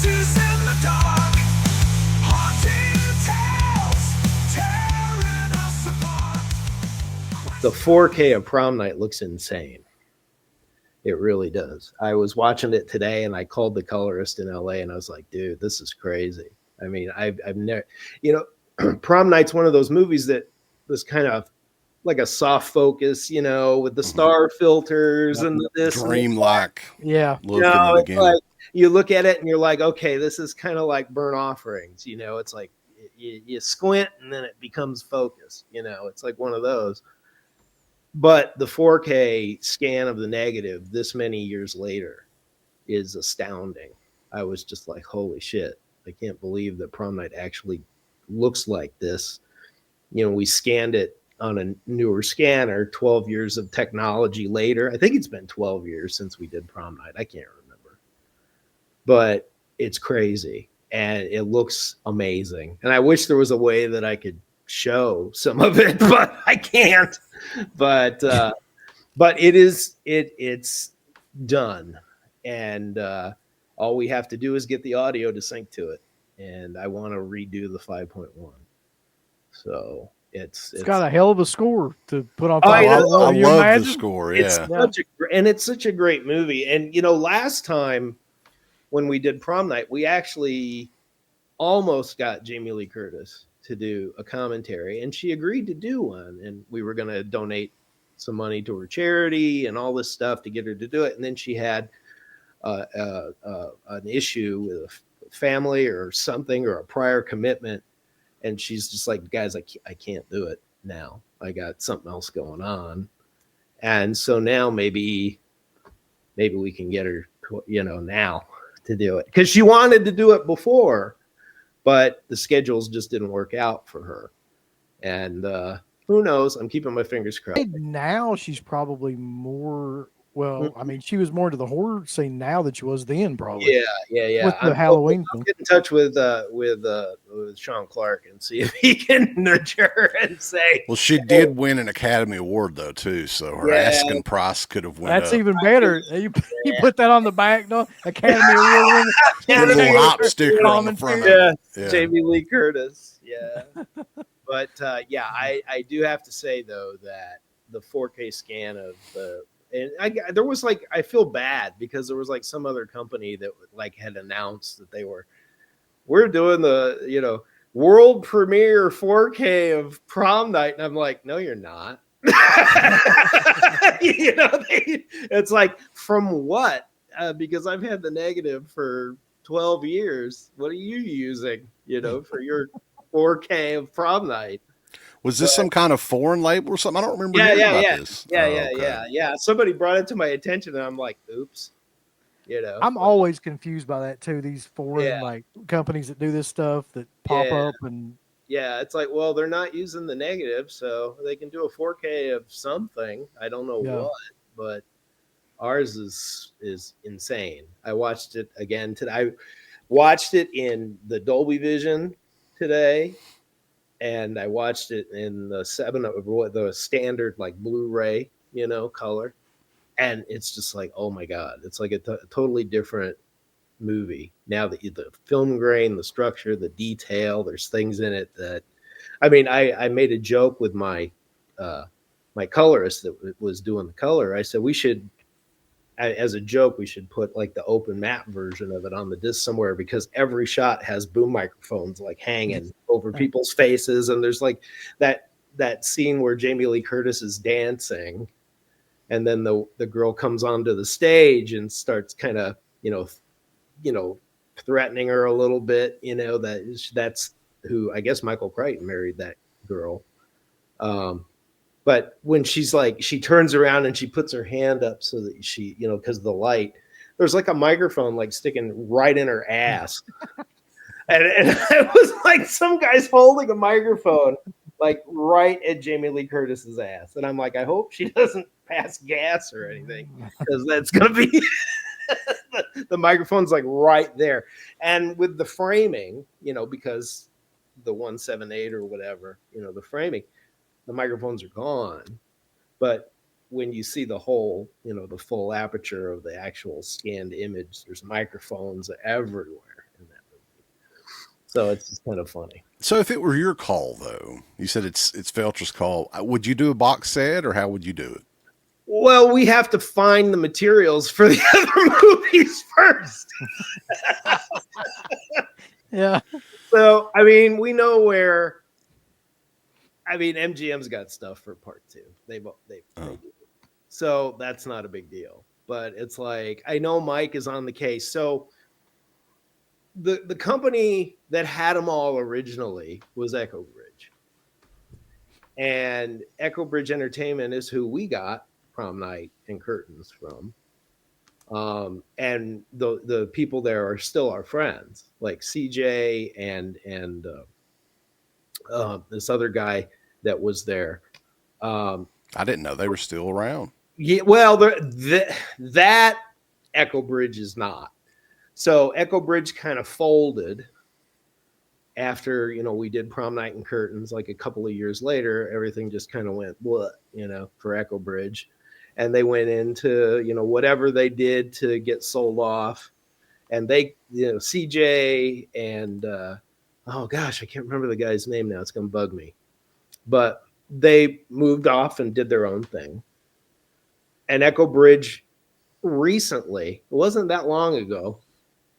Voices in the dark, haunting tales, tearing us apart. The 4K of Prom Night looks insane. It really does. I was watching it today, and I called the colorist in LA, and I was like, "Dude, this is crazy." I mean, I've never, Prom Night's one of those movies that was kind of like a soft focus, with the star filters and this dreamlike. Yeah. Look in the it's beginning. like you look at it and you're like, okay, this is kind of like Burnt Offerings. It's like you squint and then it becomes focus. It's like one of those. But the 4K scan of the negative this many years later is astounding. I was just like, holy shit. I can't believe that Prom Night actually looks like this. We scanned it on a newer scanner 12 years of technology later. I think it's been 12 years since we did Prom Night. I can't remember. But it's crazy and it looks amazing. And I wish there was a way that I could show some of it, but I can't. But it's done, and all we have to do is get the audio to sync to it. And I want to redo the 5.1. So it's got a hell of a score to put on. I love the score. Yeah, it's such a great movie. And last time when we did Prom Night, we actually almost got Jamie Lee Curtis to do a commentary, and she agreed to do one, and we were going to donate some money to her charity and all this stuff to get her to do it. And then she had an issue with a family or something, or a prior commitment, and she's just like, guys, I can't do it now. I got something else going on. And so now maybe we can get her now to do it, because she wanted to do it before, but the schedules just didn't work out for her. And who knows? I'm keeping my fingers crossed. Now she's probably more. Well, I mean, she was more into the horror scene now than she was then, probably. Yeah. With the Halloween I'll get in touch with Sean Clark and see if he can nurture her and say. Well, she did win an Academy Award though too, so her asking price could have went That's up. even better. You put that on the back, no? Academy Award winner. A little hop sticker on the front. Yeah, Jamie Lee Curtis. Yeah, but I do have to say though that the 4K scan of the. And there was I feel bad because there was some other company that had announced that we're doing the, world premiere 4K of Prom Night. And I'm like, no, you're not. It's like, from what? Because I've had the negative for 12 years. What are you using, for your 4K of Prom Night? Was this some kind of foreign label or something? I don't remember hearing about this. Yeah. Somebody brought it to my attention, and I'm like, oops. I'm always confused by that too. These foreign companies that do this stuff that pop up and. Yeah, it's like, well, they're not using the negative, so they can do a 4K of something. I don't know what, but ours is insane. I watched it again today. I watched it in the Dolby Vision today. And I watched it in the the standard Blu-ray, color, and it's just like, oh my god, it's like a totally different movie now. That the film grain, the structure, the detail, there's things in it that, I mean, I made a joke with my my colorist that was doing the color. I said we should, as a joke, we should put the open map version of it on the disc somewhere, because every shot has boom microphones hanging over people's faces. And there's that scene where Jamie Lee Curtis is dancing, and then the girl comes onto the stage and starts kind of, threatening her a little bit, that's who, I guess Michael Crichton married that girl. But when she's she turns around and she puts her hand up so that she, because of the light, there's a microphone sticking right in her ass. and it was some guy's holding a microphone right at Jamie Lee Curtis's ass. And I'm like, I hope she doesn't pass gas or anything, because that's going to be the microphone's right there. And with the framing, because the 178 or whatever, the framing, the microphones are gone. But when you see the whole, the full aperture of the actual scanned image, there's microphones everywhere. So it's just kind of funny. So if it were your call, though, you said it's Felcher's call. Would you do a box set, or how would you do it? Well, we have to find the materials for the other movies first. Yeah. So, I mean, we know where. I mean, MGM's got stuff for part 2. They do. So that's not a big deal. But it's like, I know Mike is on the case. So the company that had them all originally was Echobridge. And Echobridge Entertainment is who we got Prom Night and Curtains from. And the people there are still our friends, like CJ and this other guy that was there. I didn't know they were still around. Yeah, well, that Echobridge is not. So Echobridge kind of folded after, we did Prom Night and Curtains. Like a couple of years later, everything just kind of went what, for Echobridge. And they went into, whatever they did to get sold off. And they, CJ and, oh gosh, I can't remember the guy's name now. It's going to bug me. But they moved off and did their own thing. And Echobridge recently, it wasn't that long ago,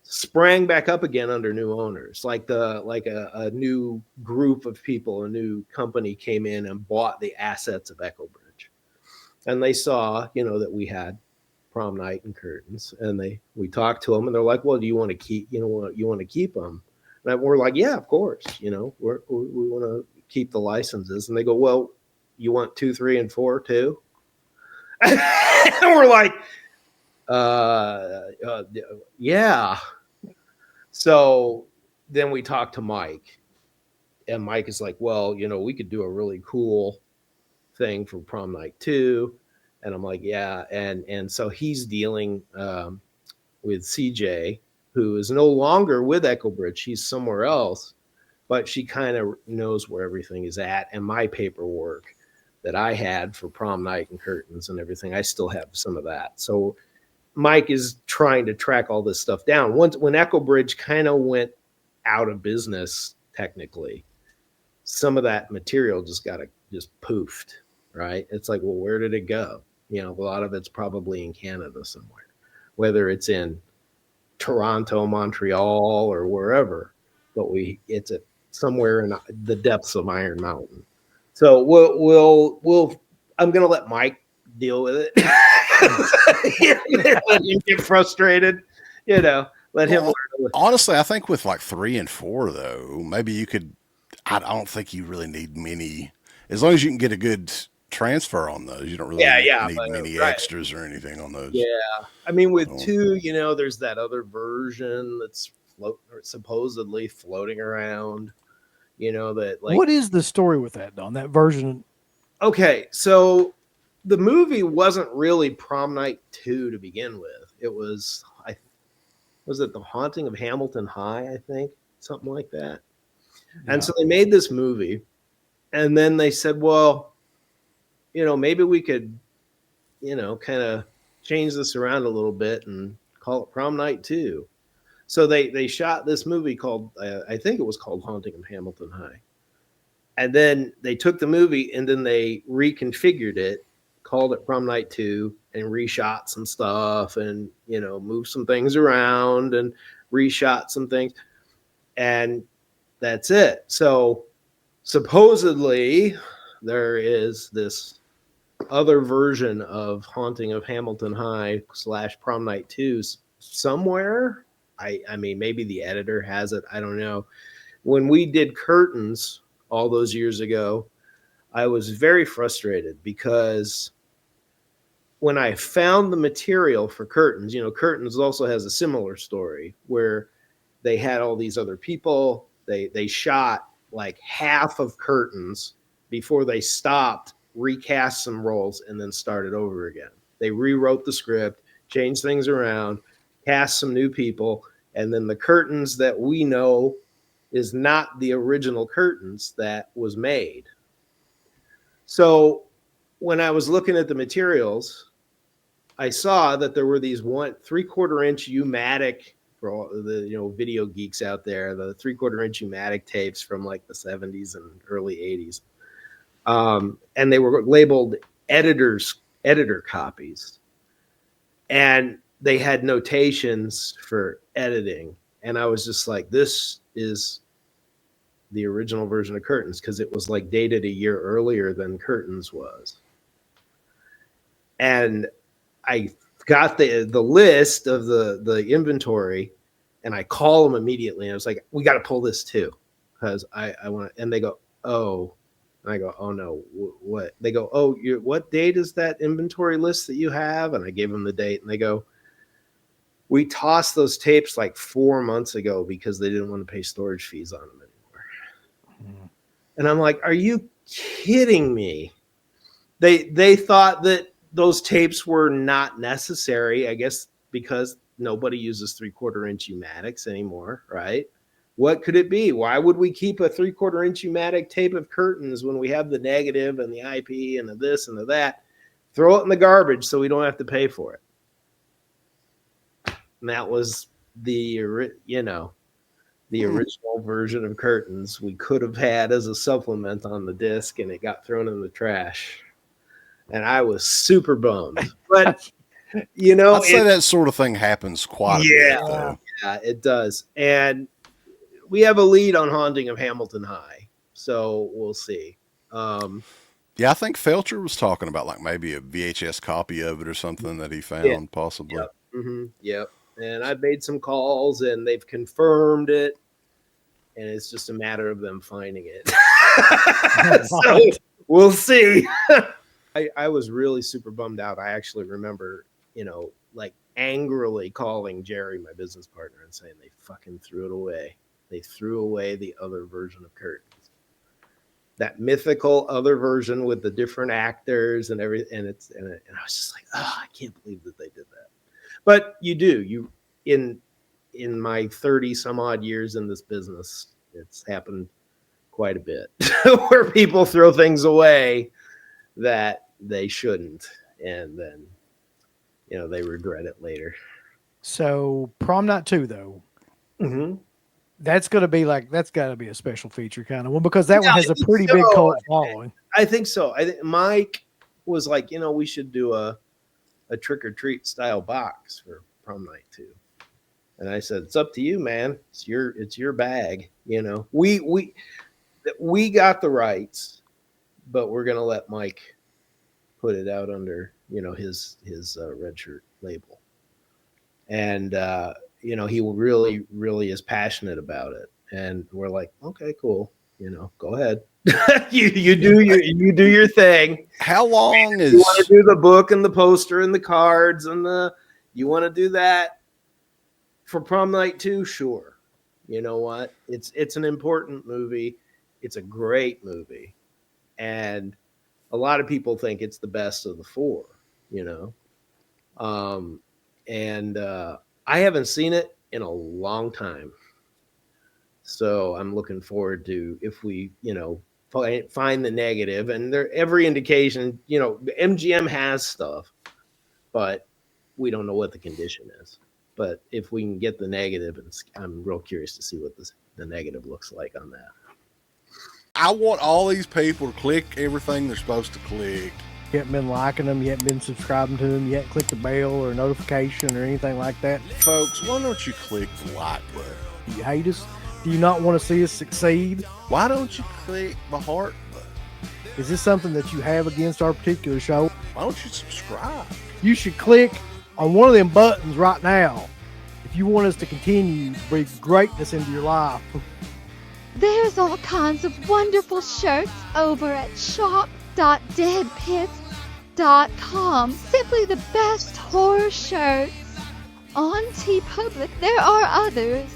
sprang back up again under new owners. Like a new group of people, a new company came in and bought the assets of Echobridge. And they saw, that we had Prom Night and Curtains, and we talked to them, and they're like, "Well, do you want to keep, you want to keep them?" And we're like, "Yeah, of course. We want to keep the licenses." And they go, "Well, you want 2, 3, and 4 too?" And we're like, yeah. So then we talked to Mike, and Mike is like, "Well, we could do a really cool thing for Prom Night 2. And I'm like, yeah. And so he's dealing with CJ, who is no longer with Echobridge. She's somewhere else, but she kind of knows where everything is at. And my paperwork that I had for Prom Night and Curtains and everything, I still have some of that. So Mike is trying to track all this stuff down. When Echobridge kind of went out of business, technically, some of that material just poofed, right? It's like, well, where did it go? A lot of it's probably in Canada somewhere, whether it's in Toronto, Montreal, or wherever. But it's somewhere in the depths of Iron Mountain. So I'm gonna let Mike deal with it. Let him get frustrated, let him learn. Honestly, I think with like 3 and 4, though, maybe you could. I don't think you really need many, as long as you can get a good transfer on those. You don't really need many extras or anything on those. Yeah, I mean, with 2, there's that other version that's supposedly floating around. That like. What is the story with that, Don? That version? Okay, so the movie wasn't really Prom Night 2 to begin with. It was, was it The Haunting of Hamilton High? I think something like that. Yeah. And so they made this movie, and then they said, well, maybe we could, kind of change this around a little bit and call it Prom Night 2. So they shot this movie called, I think it was called Haunting of Hamilton High. And then they took the movie and then they reconfigured it, called it Prom Night 2, and reshot some stuff and, moved some things around and reshot some things. And that's it. So supposedly there is this other version of Haunting of Hamilton High / Prom Night 2 somewhere. I mean, maybe the editor has it. I don't know. When we did Curtains all those years ago, I was very frustrated because when I found the material for Curtains, Curtains also has a similar story where they had all these other people. They shot like half of Curtains before they stopped, recast some roles, and then started over again. They rewrote the script, changed things around, cast some new people, and then the Curtains that we know is not the original Curtains that was made. So when I was looking at the materials, I saw that there were these 1 3/4 inch U-matic for all the video geeks out there, the 3/4 inch pneumatic tapes from like the 70s and early 80s, and they were labeled editor copies, and they had notations for editing, and I was just like, this is the original version of Curtains, because it was like dated a year earlier than Curtains was. And I got the list of the inventory, and I call them immediately. And I was like, we got to pull this too, because I want. And they go, oh, and I go, oh no, what? They go, oh, what date is that inventory list that you have? And I gave them the date, and they go, we tossed those tapes like 4 months ago because they didn't want to pay storage fees on them anymore. Mm. And I'm like, are you kidding me? They thought that those tapes were not necessary, I guess, because nobody uses 3/4 inch pneumatics anymore, right? What could it be? Why would we keep a 3/4 inch pneumatic tape of Curtains when we have the negative and the IP and the this and the that? Throw it in the garbage so we don't have to pay for it. And that was the original version of Curtains we could have had as a supplement on the disc, and it got thrown in the trash. And I was super bummed. But, I'd say that sort of thing happens quite a bit, though. Yeah, it does. And we have a lead on Haunting of Hamilton High, so we'll see. Yeah, I think Felcher was talking about like maybe a VHS copy of it or something that he found, possibly. Yep. Mm-hmm. Yep. And I've made some calls, and they've confirmed it, and it's just a matter of them finding it. So we'll see. I was really super bummed out. I actually remember, like angrily calling Jerry, my business partner, and saying they fucking threw it away. They threw away the other version of Curtains. That mythical other version with the different actors and everything. And I was just like, oh, I can't believe that they did that. But in my 30 some odd years in this business, it's happened quite a bit where people throw things away that they shouldn't, and then they regret it later. So Prom Night II, though, that's got to be a special feature kind of one, because that one has a pretty big cult following. I think so. I think Mike was like, we should do a trick or treat style box for Prom Night II. And I said, it's up to you, man. It's your bag. We got the rights, but we're gonna let Mike put it out under his Red Shirt label, and he really, really is passionate about it. And we're like, okay, cool. Go ahead. you do your thing. How long is you want to do the book and the poster and the cards and you want to do that for Prom Night II? Sure. You know what? It's an important movie. It's a great movie, and a lot of people think it's the best of the four. I haven't seen it in a long time. So I'm looking forward to, if we, find the negative, and every indication, MGM has stuff, but we don't know what the condition is. But if we can get the negative, I'm real curious to see what the negative looks like on that. I want all these people to click everything they're supposed to click. You haven't been liking them, you haven't been subscribing to them, you haven't clicked the bell or notification or anything like that. Folks, why don't you click the like button? Do you hate us? Do you not want to see us succeed? Why don't you click the heart button? Is this something that you have against our particular show? Why don't you subscribe? You should click on one of them buttons right now if you want us to continue to bring greatness into your life. There's all kinds of wonderful shirts over at shop.deadpit.com. Simply the best horror shirts. On TeePublic, there are others,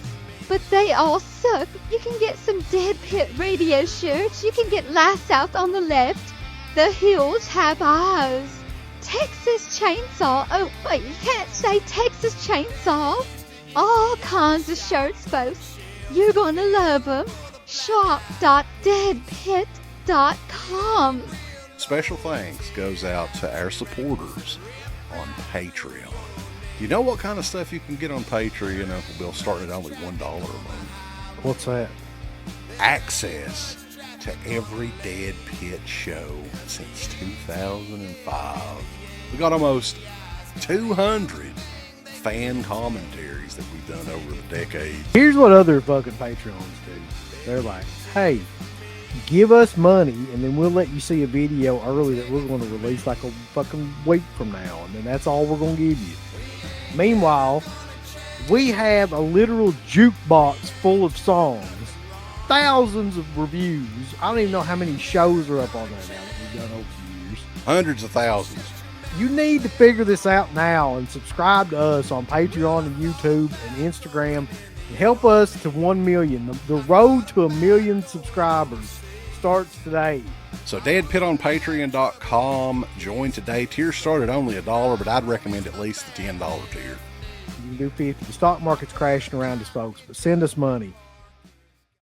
but they all suck. You can get some Dead Pit Radio shirts. You can get Last South on the Left. The Hills Have Eyes. Texas Chainsaw. Oh, wait, you can't say Texas Chainsaw. All kinds of shirts, folks. You're gonna love them. Shop.deadpit.com. Special thanks goes out to our supporters on Patreon. You know what kind of stuff you can get on Patreon, Uncle Bill, starting at only $1 a month? What's that? Access to every Dead Pit show since 2005. We got almost 200 fan commentaries that we've done over the decades. Here's what other fucking Patreons do. They're like, hey, give us money and then we'll let you see a video early that we're going to release like a fucking week from now, and then that's all we're going to give you. Meanwhile, we have a literal jukebox full of songs, thousands of reviews. I don't even know how many shows are up on there now that we've done over the years. Hundreds of thousands. You need to figure this out now and subscribe to us on Patreon and YouTube and Instagram and help us to 1 million. The road to 1 million subscribers starts today. So deadpitonpatreon.com. Join today. Tiers start at only $1, but I'd recommend at least the $10 tier. You can do 50. The stock market's crashing around us, folks, but send us money.